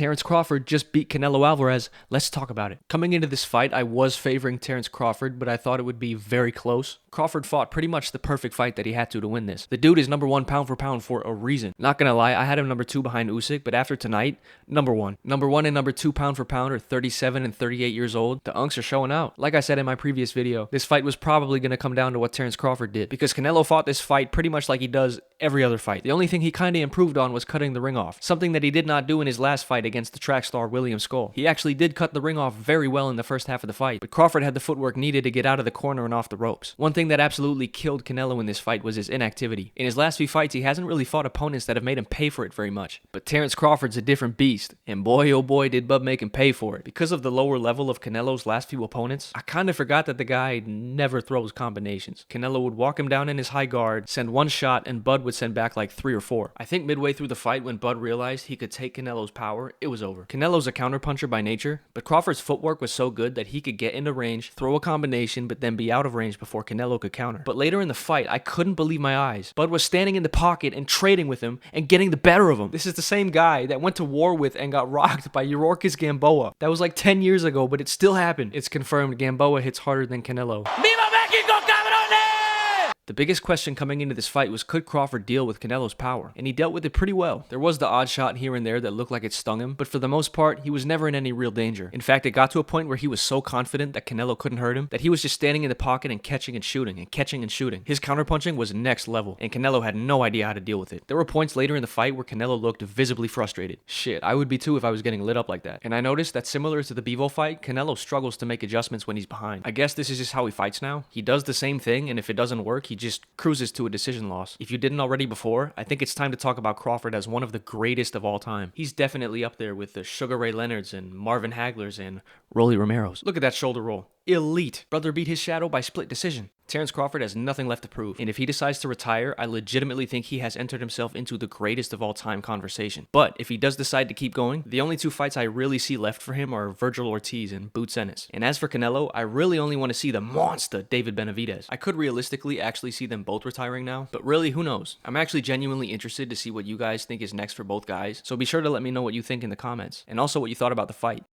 Terence Crawford just beat Canelo Alvarez. Let's talk about it. Coming into this fight, I was favoring Terence Crawford, but I thought it would be very close. Crawford fought pretty much the perfect fight that he had to win this. The dude is number one pound for pound for a reason. Not gonna lie, I had him number 2 behind Usyk, but after tonight, number 1. Number 1 and number 2 pound for pound are 37 and 38 years old. The unks are showing out. Like I said in my previous video, this fight was probably gonna come down to what Terence Crawford did, because Canelo fought this fight pretty much like he does every other fight. The only thing he kinda improved on was cutting the ring off, something that he did not do in his last fight against the track star William Skull. He actually did cut the ring off very well in the first half of the fight, but Crawford had the footwork needed to get out of the corner and off the ropes. One thing that absolutely killed Canelo in this fight was his inactivity. In his last few fights, he hasn't really fought opponents that have made him pay for it very much. But Terence Crawford's a different beast, and boy oh boy did Bub make him pay for it. Because of the lower level of Canelo's last few opponents, I kinda forgot that the guy never throws combinations. Canelo would walk him down in his high guard, send one shot, and Bud would send back like 3 or 4. I think midway through the fight when Bud realized he could take Canelo's power, it was over. Canelo's a counterpuncher by nature, but Crawford's footwork was so good that he could get into range, throw a combination, but then be out of range before Canelo could counter. But later in the fight, I couldn't believe my eyes. Bud was standing in the pocket and trading with him and getting the better of him. This is the same guy that went to war with and got rocked by Yorkis Gamboa. That was like 10 years ago, but it still happened. It's confirmed Gamboa hits harder than Canelo. Viva Mexico, cabrones! The biggest question coming into this fight was, could Crawford deal with Canelo's power? And he dealt with it pretty well. There was the odd shot here and there that looked like it stung him, but for the most part, he was never in any real danger. In fact, it got to a point where he was so confident that Canelo couldn't hurt him that he was just standing in the pocket and catching and shooting and catching and shooting. His counterpunching was next level, and Canelo had no idea how to deal with it. There were points later in the fight where Canelo looked visibly frustrated. Shit, I would be too if I was getting lit up like that. And I noticed that similar to the Bivol fight, Canelo struggles to make adjustments when he's behind. I guess this is just how he fights now. He does the same thing, and if it doesn't work, he just cruises to a decision loss. If you didn't already before, I think it's time to talk about Crawford as one of the greatest of all time. He's definitely up there with the Sugar Ray Leonards and Marvin Haglers and Rolly Romeros. Look at that shoulder roll. Elite. Brother beat his shadow by split decision. Terence Crawford has nothing left to prove, and if he decides to retire, I legitimately think he has entered himself into the greatest of all time conversation. But if he does decide to keep going, the only 2 fights I really see left for him are Virgil Ortiz and Boots Ennis. And as for Canelo, I really only want to see the monster David Benavidez. I could realistically actually see them both retiring now, but really, who knows? I'm actually genuinely interested to see what you guys think is next for both guys, so be sure to let me know what you think in the comments, and also what you thought about the fight.